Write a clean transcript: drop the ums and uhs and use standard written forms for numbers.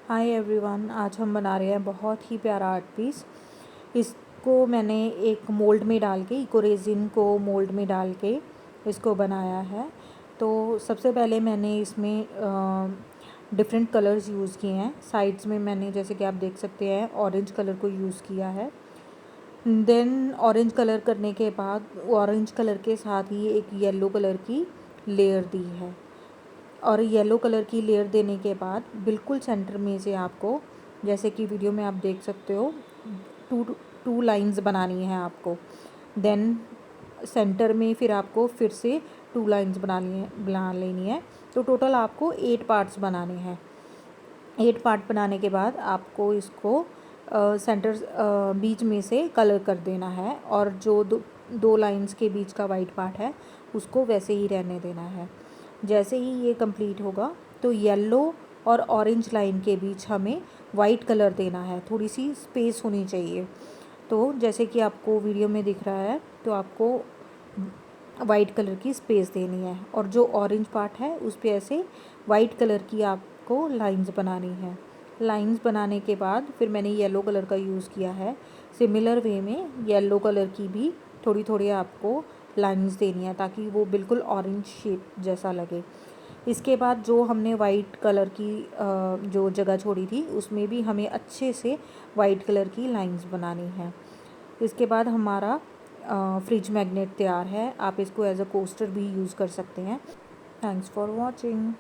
Hi everyone, आज हम बना रहे हैं बहुत ही प्यारा आर्ट पीस। इसको मैंने एक मोल्ड में डाल के, इको रेजिन को मोल्ड में डाल के इसको बनाया है। तो सबसे पहले मैंने इसमें डिफरेंट कलर्स यूज़ किए हैं। साइड्स में मैंने, जैसे कि आप देख सकते हैं, ऑरेंज कलर को यूज़ किया है। देन ऑरेंज कलर करने के बाद ऑरेंज कलर के साथ ही एक येलो कलर की लेयर दी है। और येलो कलर की लेयर देने के बाद बिल्कुल सेंटर में से आपको, जैसे कि वीडियो में आप देख सकते हो, टू टू लाइंस बनानी है आपको। देन सेंटर में फिर आपको फिर से 2 लाइंस बना लेनी है। तो टोटल आपको 8 पार्ट्स बनाने हैं। 8 पार्ट बनाने के बाद आपको इसको सेंटर बीच में से कलर कर देना है, और जो दो लाइंस के बीच का वाइट पार्ट है उसको वैसे ही रहने देना है। जैसे ही ये कंप्लीट होगा तो येलो और ऑरेंज लाइन के बीच हमें वाइट कलर देना है, थोड़ी सी स्पेस होनी चाहिए। तो जैसे कि आपको वीडियो में दिख रहा है, तो आपको वाइट कलर की स्पेस देनी है, और जो ऑरेंज पार्ट है उस पर ऐसे वाइट कलर की आपको लाइंस बनानी है। लाइंस बनाने के बाद फिर मैंने येलो कलर का यूज़ किया है। सिमिलर वे में येलो कलर की भी थोड़ी थोड़ी आपको लाइंस देनी है, ताकि वो बिल्कुल ऑरेंज शेप जैसा लगे। इसके बाद जो हमने वाइट कलर की जो जगह छोड़ी थी, उसमें भी हमें अच्छे से वाइट कलर की लाइंस बनानी है। इसके बाद हमारा फ्रिज मैग्नेट तैयार है। आप इसको एज अ कोस्टर भी यूज़ कर सकते हैं। Thanks for watching.